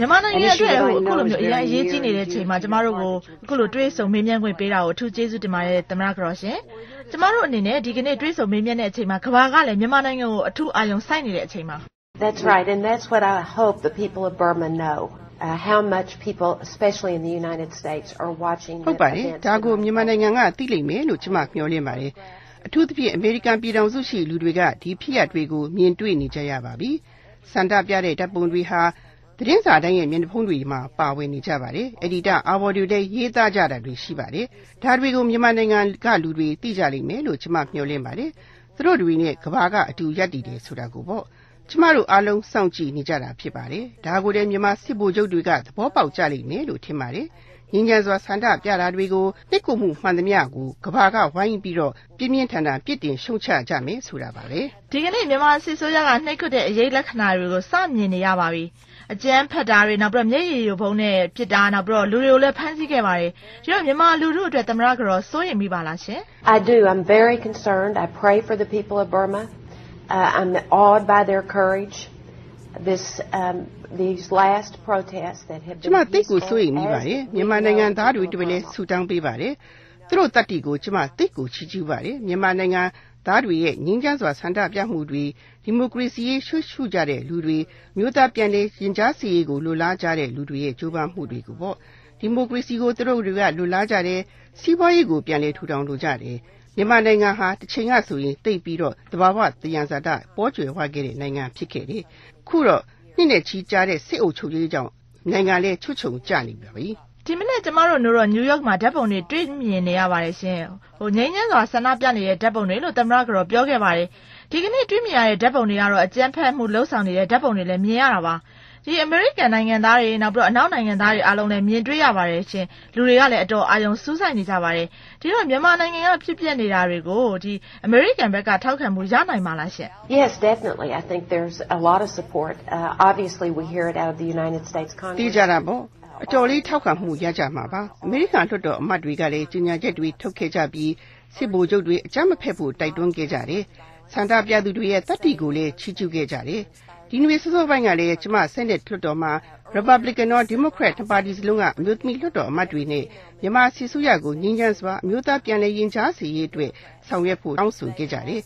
မြန်မာနိုင်ငံအတွက်အခုလိုမျိုးအရေးကြီးနေတဲ့အချိန်မှာကျမတို့ကိုအခုလိုတွေးဆုံမေးမြန်းခွင့်ပေးတာကိုအထူးကျေးဇူးတင်ပါတယ်သမရကတော်ရှင်ကျမတို့အနေနဲ့ဒီကနေ့တွေးဆုံမေးမြန်းတဲ့အချိန်မှာကမ္ဘာကလည်းမြန်မာနိုင်ငံကိုအထူးအာရုံစိုက်နေတဲ့အချိန်မှာ That's right, and that's what I hope the people of Burma know. How much people, especially in the United States, are watching the events. ဒါကိုမြန်မာနိုင်ငံကသိလိမ့်မယ်လို့ကျွန်မမျှော်လင့်ပါတယ်။အထူးသဖြင့်အမေရိကန်ပြည်ထောင်စုရှိလူတွေကဒီဖြစ်ရပ်တွေကိုမြင်တွေ့နေကြရပါပြီ။စန္ဒပြတဲ့တပ်ပုံတွေဟာသတင်းစာတိုင်းရဲ့မျက်နှာဖုံးတွေမှာပါဝင်နေကြပါတယ်။အဲ့ဒီတာအာဘော်တွေလည်းရေးသားကြတာတွေရှိပါတယ်။ဒါတွေကိုမြန်မာနိုင်ငံကလူတွေသိကြလိမ့်မယ်လို့ကျွန်မမျှော်လင့်ပါတယ်။သူတို့တွေနဲ့ကမ္ဘာကအတူရပ်တည်တယ်ဆိုတာကိုပေါ့ကျမတို့အားလုံးစောင့်ကြည့်နေကြတာဖြစ်ပါတယ်။ဒါကိုလည်းမြန်မာစစ်ဗိုလ်ချုပ်တွေကသဘောပေါက်ကြလိမ့်မယ်လို့ထင်ပါတယ်။ငြိမ်းချမ်းစွာဆန္ဒပြတာတွေကိုနှိပ်ကွပ်မှုမှန်သမျှကိုကမ္ဘာကဝိုင်းပြီးတော့ပြင်းပြင်းထန်ထန်ပြစ်တင်ရှုံချကြမယ်ဆိုတာပါပဲ။ဒီကနေ့မြန်မာစစ်ဆိုးရကနှိပ်ကွပ်တဲ့အရေးလက္ခဏာတွေကိုစမြင်နေရပါပြီ။အကြမ်းဖက်တာတွေနောက်ပြီးတော့မျက်ရည်ယိုဗုံးနဲ့ပြစ်တာနောက်ပြီးတော့လူတွေကိုလည်းဖမ်းဆီးခဲ့ပါတယ်။ဒီတော့မြန်မာလူထုအတွက်သမရကတော့စိုးရိမ်မိပါလားရှင်။ I do. I'm very concerned. I pray for the people of Burma. I'm awed by their courage. These last protests that have been ကျမသိကိုစိုးရိမ်မိပါတယ်မြန်မာနိုင်ငံသားတွေတွေ့လဲဆူတောင်းပေးပါတယ်သူတို့တပ်တီကိုကျမသိကိုချီးကျူးပါတယ်မြန်မာနိုင်ငံသားတွေရဲ့ငြိမ်းချမ်းစွာဆန္ဒပြမှုတွေဒီမိုကရေစီရေးရှုကြတဲ့လူတွေမျိုးသားပြန်လည်ရင်ကြားစီရေးကိုလိုလားကြတဲ့လူတွေရဲ့ကြိုးပမ်းမှုတွေကိုပေါ့ဒီမိုကရေစီကိုသူတို့တွေကလိုလားကြတဲ့စီးပွားရေးကိုပြန်လည်ထူထောင်လိုကြတယ်မြန်မာနိုင်ငံဟာတစ်ချိန်ကဆိုရင်တိတ်ပြီးတော့တဘာဝတရားဇာတပေါ်ကျွယ်ဝခဲ့တဲ့နိုင်ငံဖြစ်ခဲ့တယ်ခုတော့နှစ်နဲ့ချီကြာတဲ့စစ်အုပ်ချုပ်ရေးကြောင့်နိုင်ငံလည်းချွတ်ချုံကျနေပါပြီဒီမနေ့ကျမတို့တို့နယူးယောက်မှာဓာတ်ပုံတွေတွေ့မြင်နေရပါတယ်ရှင်ငြိမ်းချမ်းစွာဆန္ဒပြနေတဲ့ဓာတ်ပုံတွေလို့သမရကတော့ပြောခဲ့ပါတယ်ဒီကနေ့တွေ့မြင်ရတဲ့ဓာတ်ပုံတွေကတော့အကြမ်းဖက်မှုလှုပ်ဆောင်နေတဲ့ဓာတ်ပုံတွေလည်းမြင်ရတာပါဒီအမေရိကန်နိုင်ငံသားတွေနောက်ပြီးတော့အနောက်နိုင်ငံသားတွေအားလုံးလည်းမြင်တွေ့ရပါတယ်ရှင်လူတွေကလည်းအတော်အာရုံစူးစိုက်နေကြပါတယ်ဒီတော့မြန်မာနိုင်ငံကဖြစ်ပျက်နေတာတွေကိုဒီအမေရိကန်ဘက်ကထောက်ခံမှုရနိုင်မှာလားရှင် Yes, definitely. I think there's a lot of support. Obviously, we hear it out of the United States Congress. သိကြတာပေါ့အတော်လေးထောက်ခံမှုရကြမှာပါအမေရိကန်လွှတ်တော်အမတ်တွေကလည်းကြေညာချက်တွေထုတ်ခဲ့ကြပြီးစစ်ဗိုလ်ချုပ်တွေအကြမ်းမဖက်ဖို့တိုက်တွန်းခဲ့ကြတယ်ဆန္ဒပြသူတွေရဲ့တတ်တည်ကိုလည်းချီးကျူးခဲ့ကြတယ်ဒီနေ့စောပိုင်းကလည်းကျမဆက်လက်လွှတ်တော်မှာ Republican နဲ့ Democrat ပါတီစလုံးကအမျိုးသမီးလွှတ်တော်အမတ်တွေနဲ့မြန်မာစစ်ဆိုရကိုငြိမ်းချမ်းစွာအမျိုးသားပြန်လည်ရင်ကြားစေရေးအတွက်ဆောင်ရွက်ဖို့တောင်းဆိုခဲ့ကြတယ်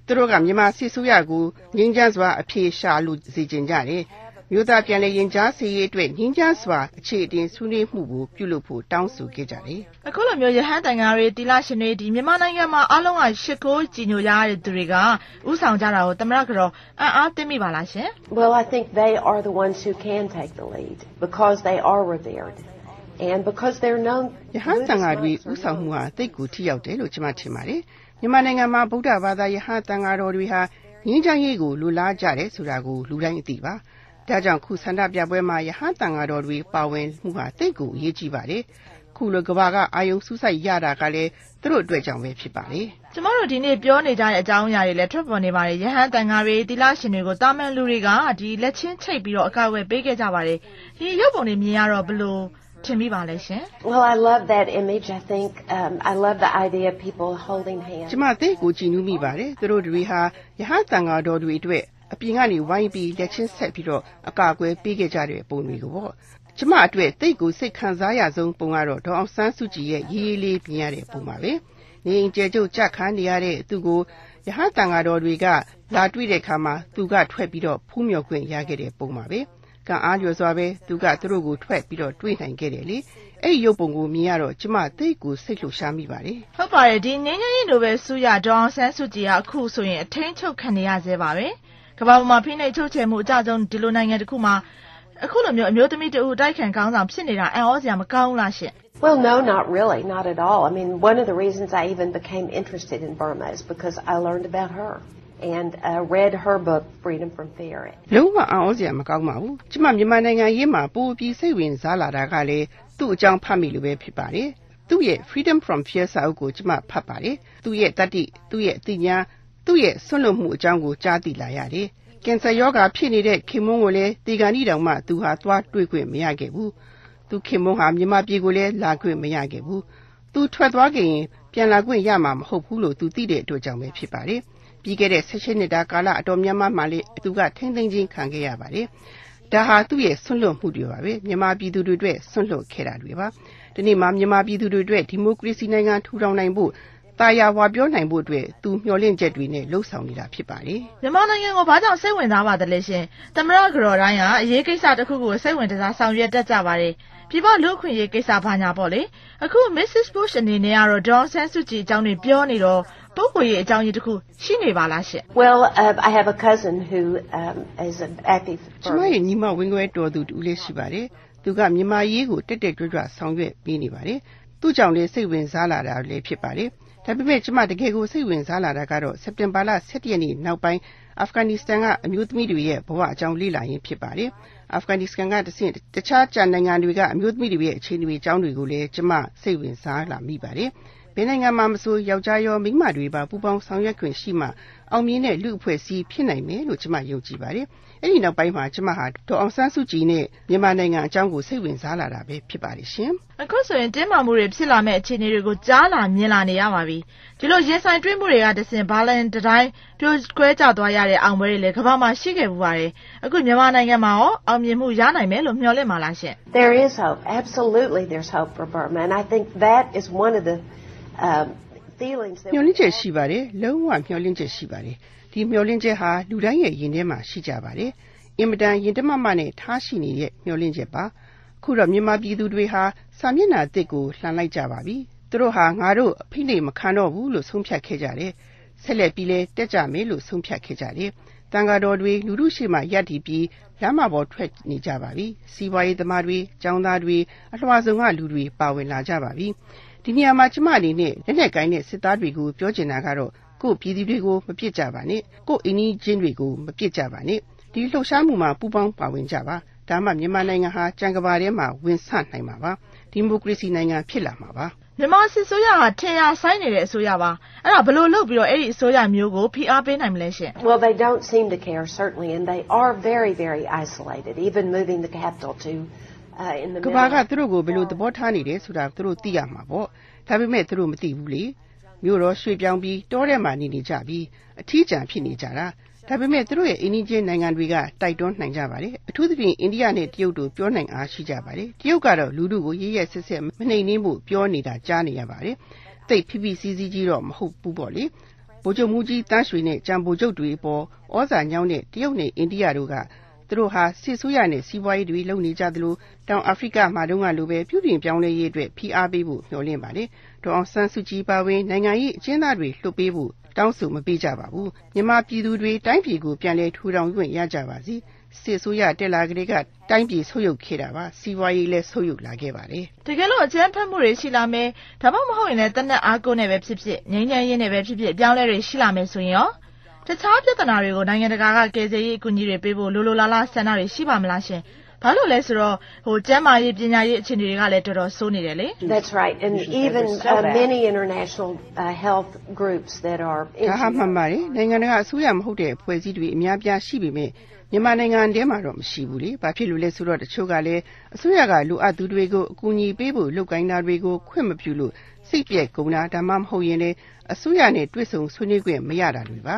သူတို့ကမြန်မာစစ်ဆိုရကိုငြိမ်းချမ်းစွာအပြေရှာလို့စီစဉ်ကြတယ်မြို့သားပြန်လည်ရင်ကြားစေရေးအတွက်ငြင်းချစွာအခြေအတင်ဆွေးနွေးမှုကိုပြုလုပ်ဖို့တောင်းဆိုခဲ့ကြတယ်။အခုလိုမျိုးရဟန်းတန်ဃာတွေတီလာရှင်တွေဒီမြန်မာနိုင်ငံမှာအားလုံးကရှစ်ကိုကြီးညိုရတဲ့သူတွေကဥဆောင်ကြတာကိုသမရကတော့အားသိမိပါလားရှင် Well, I think they are the ones who can take the lead because they are revered and because they're known ရဟန်းတန်ဃာတွေဥဆောင်မှုဟာသိကိုထိရောက်တယ်လို့ကျွန်မထင်ပါတယ်။မြန်မာနိုင်ငံမှာဗုဒ္ဓဘာသာရဟန်းတန်ဃာတော်တွေဟာငြင်းချမ်းရေးကိုလိုလားကြတယ်ဆိုတာကိုလူတိုင်းအသိပါ။ဒါကြောင့်ခုဆန္ဒပြပွဲမှာရဟန်းတန်ဃာတော်တွေပါဝင်မှုဟာတိတ်ကိုအရေးကြီးပါတယ်။ခုလိုကဘာကအာယုံစူးစိုက်ရတာကလည်းသူတို့အတွက်ကြောင့်ပဲဖြစ်ပါတယ်။ကျမတို့ဒီနေ့ပြောနေကြတဲ့အကြောင်းအရာတွေလည်းထွက်ပေါ်နေပါတယ်။ရဟန်းတန်ဃာတွေတီလာရှင်တွေကိုတာမန်လူတွေကဒီလက်ချင်းချိတ်ပြီးတော့အကာအကွယ်ပေးခဲ့ကြပါတယ်။ဒီရုပ်ပုံတွေမြင်ရတော့ဘလို့ထင်မိပါလဲရှင် Well, I love that image. I think I love the idea of people holding hands. ကျမသိကိုကြည်နူးမိပါတယ်။သူတို့တွေဟာရဟန်းတန်ဃာတော်တွေအတွက်အပြင်ကနေဝိုင်းပြီးလက်ချင်းဆက်ပြီးတော့အကာအကွယ်ပေးခဲ့ကြတဲ့ပုံတွေကိုပေါ့ကျမအတွက်တိတ်ကိုစိတ်ခံစားရဆုံးပုံကတော့ဒေါအောင်ဆန်းစုကြည်ရဲ့ရေးရေးလေးပြင်ရတဲ့ပုံပါပဲနေရင်ကျဲကျုပ်ကြခန်းနေရတဲ့သူကိုရဟန်းတန်ဃာတော်တွေကလာတွေ့တဲ့အခါမှာသူကထွက်ပြီးတော့ဖူးမြော်ခွင့်ရခဲ့တဲ့ပုံပါပဲကံအားလျော်စွာပဲသူကသူတို့ကိုထွက်ပြီးတော့တွေ့နိုင်ခဲ့တယ်လေအဲ့ဒီရုပ်ပုံကိုမြင်ရတော့ကျမတိတ်ကိုစိတ်လှုပ်ရှားမိပါတယ်ဟုတ်ပါတယ်ဒီငင်းငင်းကြီးလိုပဲစူရဒေါအောင်ဆန်းစုကြည်ကအခုဆိုရင်အထင်းချုပ်ခံနေရသေးပါပဲကမ္ဘာပေါ်မှာဖိနှိပ်ချုပ်ချယ်မှုအကြဆုံးဒီလိုနိုင်ငံတစ်ခုမှာအခုလိုမျိုးအမျိုးသမီးတဦးတိုက်ခံကောင်းဆောင်ဖြစ်နေတာအံ့ဩစရာမကောင်းလားရှင် Well, no, not really, not at all. I mean, one of the reasons I even became interested in Burma is because I learned about her and read her book Freedom from Fear. လုံးဝအံ့ဩစရာမကောင်းပါဘူးကျမမြန်မာနိုင်ငံရေးမှာပိုပြီးစိတ်ဝင်စားလာတာကလည်းသူ့အကြောင်းဖတ်မိလို့ပဲဖြစ်ပါတယ်သူ့ရဲ့ Freedom from Fear စာအုပ်ကိုကျမဖတ်ပါတယ်သူ့ရဲ့တတ္တိသူ့ရဲ့အသိဉာဏ်သူ့ရဲ့ဆွန့်လွတ်မှုအကြောင်းကိုကြားသိလာရတယ်။ကင်ဆာရောဂါဖြစ်နေတဲ့ခင်မွန်းကိုလည်းဒီကနေ့တောင်မှသူဟာသွားတွေ့ခွင့်မရခဲ့ဘူး။သူခင်မွန်းဟာမြန်မာပြည်ကိုလည်းလာခွင့်မရခဲ့ဘူး။သူထွက်သွားခင်ပြန်လာခွင့်ရမှာမဟုတ်ဘူးလို့သူသိတဲ့အတွက်ကြောင့်ပဲဖြစ်ပါတယ်။ပြီးခဲ့တဲ့16နှစ်တာကာလအတော်များများမှလည်းသူကထိမ့်သိမ်းခြင်းခံခဲ့ရပါတယ်။ ဒါဟာသူ့ရဲ့ဆွန့်လွတ်မှုတွေပါပဲမြန်မာပြည်သူတွေအတွက်ဆွန့်လွတ်ခဲ့တာတွေပါဒီနေ့မှာမြန်မာပြည်သူတွေအတွက်ဒီမိုကရေစီနိုင်ငံထူထောင်နိုင်ဖို့တာယာဝါပြောနိုင်ဖို့အတွက်သူမျှော်လင့်ချက်တွေနဲ့လှုပ်ဆောင်နေတာဖြစ်ပါတယ်မြန်မာနိုင်ငံကိုဘာကြောင့်စိတ်ဝင်စားပါသလဲရှင်သမရကတော်တိုင်းကအရေးကိစ္စတစ်ခုကိုစိတ်ဝင်စားဆောင်ရွက်တတ်ကြပါတယ်ပြည်ပလူ့အခွင့်အရေးကိစ္စဘာညာပေါ့လေအခု Mrs. Bush အနေနဲ့ကတော့ဒေါ်ဆန်းစုကြည်အကြောင်းတွေပြောနေတော့ပုဂ္ဂိုလ်ရေးအကြောင်းကြီးတစ်ခုရှိနေပါလားရှင် Well, I have a cousin who is an active ကျမရဲ့ညီမဝင်းခွဲတော်သူတူလေးရှိပါတယ်သူကမြန်မာရေးကိုတက်တက်ကြွကြွဆောင်ရွက်ပေးနေပါတယ်သူ့ကြောင့်လည်းစိတ်ဝင်စားလာတာလည်းဖြစ်ပါတယ်ဒါပေမဲ့ကျမတကယ်ကိုစိတ်ဝင်စားလာတာကတော့စက်တင်ဘာလ17ရက်နေ့နောက်ပိုင်းအာဖဂန်နစ္စတန်ကအမျိုးသမီးတွေရဲ့ဘဝအကြောင်းလေ့လာရင်းဖြစ်ပါတယ်အာဖဂန်နစ္စတန်ကတခြားကျန်နိုင်ငံတွေကအမျိုးသမီးတွေရဲ့အခြေအနေအကြောင်းတွေကိုလည်းကျမစိတ်ဝင်စားလာမိပါတယ်ဘယ်နိုင်ငံမှာမဆိုယောက်ျားရောမိန်းမတွေပါပူပေါင်းဆောင်ရွက်ခွင့်ရှိမှအောင်မြင်တဲ့လူအဖွဲ့အစည်းဖြစ်နိုင်မယ်လို့ကျမယုံကြည်ပါတယ်အဲ့ဒီနောက်ပိုင်းမှာကျမဟာဒေါ်အောင်ဆန်းစုကြည်နဲ့မြန်မာနိုင်ငံအကြောင်းကိုစိတ်ဝင်စားလာတာပဲဖြစ်ပါတယ်ရှင်အခုဆိုရင်တင်းမာမှုတွေဖြစ်လာမဲ့အခြေအနေတွေကိုကြားလာမြင်လာနေရပါပြီဒီလိုရင်ဆိုင်တွေးမှုတွေကတစင်ဘာလန်တိုင်းပြိုကွဲကြသွားရတဲ့အောင်ပွဲတွေလည်းကမ္ဘာမှာရှိခဲ့ဘူးပါတယ်အခုမြန်မာနိုင်ငံမှာရောအောင်မြင်မှုရနိုင်မယ်လို့မျှော်လင့်ပါလားရှင် There is hope. Absolutely there's hope for Burma and I think that is one of the feelings that မျှော်လင့်ချက်ရှိပါတယ်လုံးဝမျှော်လင့်ချက်ရှိပါတယ်ဒီမျှော်လင့်ချက်ဟာလူတိုင်းရဲ့ရင်ထဲမှာရှိကြပါတယ်အင်မတန်ရင်တမမနဲ့ထားရှိနေတဲ့မျှော်လင့်ချက်ပါခုတော့မြန်မာပြည်သူတွေဟာစာမျက်နှာအသစ်ကိုလှန်လိုက်ကြပါပြီသူတို့ဟာငါတို့အဖိနှိပ်မခံတော့ဘူးလို့ဆုံးဖြတ်ခဲ့ကြတယ်ဆက်လက်ပြီးလဲတက်ကြမယ်လို့ဆုံးဖြတ်ခဲ့ကြတယ်တန်ဃာတော်တွေလူထုရှိမှရပ်တည်ပြီးလမ်းမပေါ်ထွက်နေကြပါပြီစီးပွားရေးသမားတွေကျောင်းသားတွေအလွှာစုံကလူတွေပါဝင်လာကြပါပြီဒီနေရာမှာကျမအနေနဲ့လက်နက်ကိုင်းတဲ့စစ်သားတွေကိုပြောချင်တာကတော့ကိုယ့်ပြည်သူတွေကိုမပစ်ကြပါနဲ့ကိုယ့်အင်းကြီးချင်းတွေကိုမပစ်ကြပါနဲ့ဒီလှုပ်ရှားမှုမှာပူးပေါင်းပါဝင်ကြပါဒါမှမြန်မာနိုင်ငံဟာကြံကဘာထဲမှာဝင်ဆနိုင်မှာပါဒီမိုကရေစီနိုင်ငံဖြစ်လာမှာပါမြန်မာစစ်ဆိုးရဟာထင်ရဆိုင်နေတဲ့အစိုးရပါအဲ့ဒါဘယ်လိုလုပ်ပြီးတော့အဲ့ဒီအစိုးရမျိုးကိုဖိအားပေးနိုင်မလဲရှင် Well they don't seem to care certainly and they are very very isolated even moving the capital to in the ကဘာကသူတို့ကိုဘယ်လိုသဘောထားနေတယ်ဆိုတာသူတို့သိရမှာပေါ့ဒါပေမဲ့သူတို့မသိဘူးလေမြို့တော်ရွှေ့ပြောင်းပြီးတောထဲမှာနေကြပြီးအထီးကျန်ဖြစ်နေကြတာဒါပေမဲ့သူတို့ရဲ့အင်းကြီးချင်းနိုင်ငံတွေကတိုက်တွန်းနိုင်ကြပါတယ်အထူးသဖြင့်အိန္ဒိယနဲ့တရုတ်တို့ပြောနိုင်အားရှိကြပါတယ်တရုတ်ကတော့လူထုကိုရရက်ဆက်ဆက်မနှိမ်နှင်းဖို့ပြောနေတာကြားနေရပါတယ်တိတ်ဖိဖိစီးစီးကြီးတော့မဟုတ်ဘူးပေါ့လေဗိုလ်ချုပ်မူကြီးတန်းရွှေနဲ့ကြံဗိုလ်ချုပ်တွေပေါ်ဩဇာညောင်းတဲ့တရုတ်နဲ့အိန္ဒိယတို့ကသူတို့ဟာစစ်ဆိုးရနဲ့စီးပွားရေးတွေလုပ်နေကြသလိုတောင်အာဖရိကမှာတုန်းကလိုပဲပြုပြင်ပြောင်းလဲရေးအတွက်ဖိအားပေးဖို့မျှော်လင့်ပါတယ်ဒေါ်အောင်ဆန်းစုကြည်ပါဝင်နိုင်ငံရေးအကျဉ်းသားတွေလွှတ်ပေးဖို့တောင်းဆိုမပေးကြပါဘူးမြန်မာပြည်သူတွေတိုင်းပြည်ကိုပြန်လည်ထူထောင်ခွင့်ရကြပါစေစစ်ဆိုးရတက်လာကလေးကတိုင်းပြည်ဆုပ်ယုပ်ခဲ့တာပါစီးပွားရေးလည်းဆုပ်ယုပ်လာခဲ့ပါတယ်တကယ်လို့အကျန်းဖတ်မှုတွေရှိလာမယ်ဒါမှမဟုတ်ရင်လည်းတနက်အားကိုးနဲ့ပဲဖြစ်ဖြစ်ငြိမ်းချမ်းရေးနဲ့ပဲဖြစ်ဖြစ်ပြောင်းလဲတွေရှိလာမယ်ဆိုရင်ရောတခြားပြဿနာတွေကိုနိုင်ငံတကာကကယ်ဆယ်ရေးအကူအညီတွေပေးဖို့လိုလိုလားလားဆန္ဒတွေရှိပါမလားရှင်ဘာလို့လဲဆိုတော့ကျန်းမာရေးပညာရေးအခြေအနေတွေကလည်းတော်တော်ဆိုးနေတယ်လေ That's right and even many international health groups that are ဒါဟာမှန်ပါတယ်နိုင်ငံတကာအစိုးရမဟုတ်တဲ့အဖွဲ့အစည်းတွေအများပြားရှိပေမဲ့မြန်မာနိုင်ငံထဲမှာတော့မရှိဘူးလေဘာဖြစ်လို့လဲဆိုတော့တချို့ကလည်းအစိုးရကလိုအပ်သူတွေကိုအကူအညီပေးဖို့လုပ်ကိုင်းတာတွေကိုခွင့်မပြုလို့စိတ်ပြက်ကုန်တာဒါမှမဟုတ်ရင်လည်းအစိုးရနဲ့တွေ့ဆုံဆွေးနွေးခွင့်မရတာတွေပါ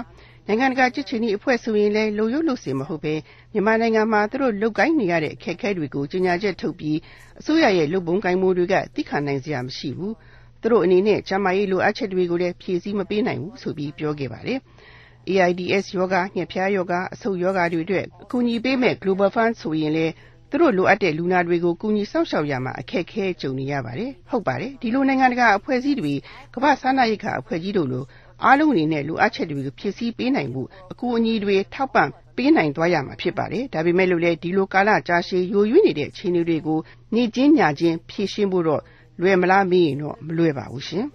နိုင်ငံတကာကြစ်ချင်ဤအဖွဲ့ဆိုရင်လည်းလုံရုပ်လို့စင်မဟုတ်ပဲမြန်မာနိုင်ငံမှာသူတို့လုတ်ကိုင်းနေရတဲ့အခက်အခဲတွေကိုကြေညာချက်ထုတ်ပြီးအစိုးရရဲ့လုပ်ပုံကိုင်မှုတွေကသိခံနိုင်စရာမရှိဘူးသူတို့အနေနဲ့ကျန်းမာရေးလိုအပ်ချက်တွေကိုလည်းဖြည့်ဆည်းမပေးနိုင်ဘူးဆိုပြီးပြောခဲ့ပါတယ် AIDS ယောဂညက်ဖျားယောဂအဆုတ်ယောဂတွေအတွက်အကူအညီပေးမဲ့ Global Fund ဆိုရင်လည်းသူတို့လိုအပ်တဲ့လူနာတွေကိုကူညီစောင့်ရှောက်ရမှာအခက်အခဲကြုံနေရပါတယ်ဟုတ်ပါတယ်ဒီလိုနိုင်ငံတကာအဖွဲ့အစည်းတွေကမ္ဘာ့စားနပ်ရိက္ခာအဖွဲ့ကြီးတို့လိုအားလုံးအနေနဲ့လိုအပ်ချက်တွေကိုဖြည့်ဆည်းပေးနိုင်မှုအကူအညီတွေထောက်ပံ့ပေးနိုင်သွားရမှာဖြစ်ပါတယ်ဒါပေမဲ့လို့လေဒီလိုကာလကြာရှည်ယိုယွင်းနေတဲ့အခြေအနေတွေကိုနေချင်းညာချင်းဖြည့်ရှင်းဖို့တော့လွယ်မလားမေးရင်တော့မလွယ်ပါဘူးရှင်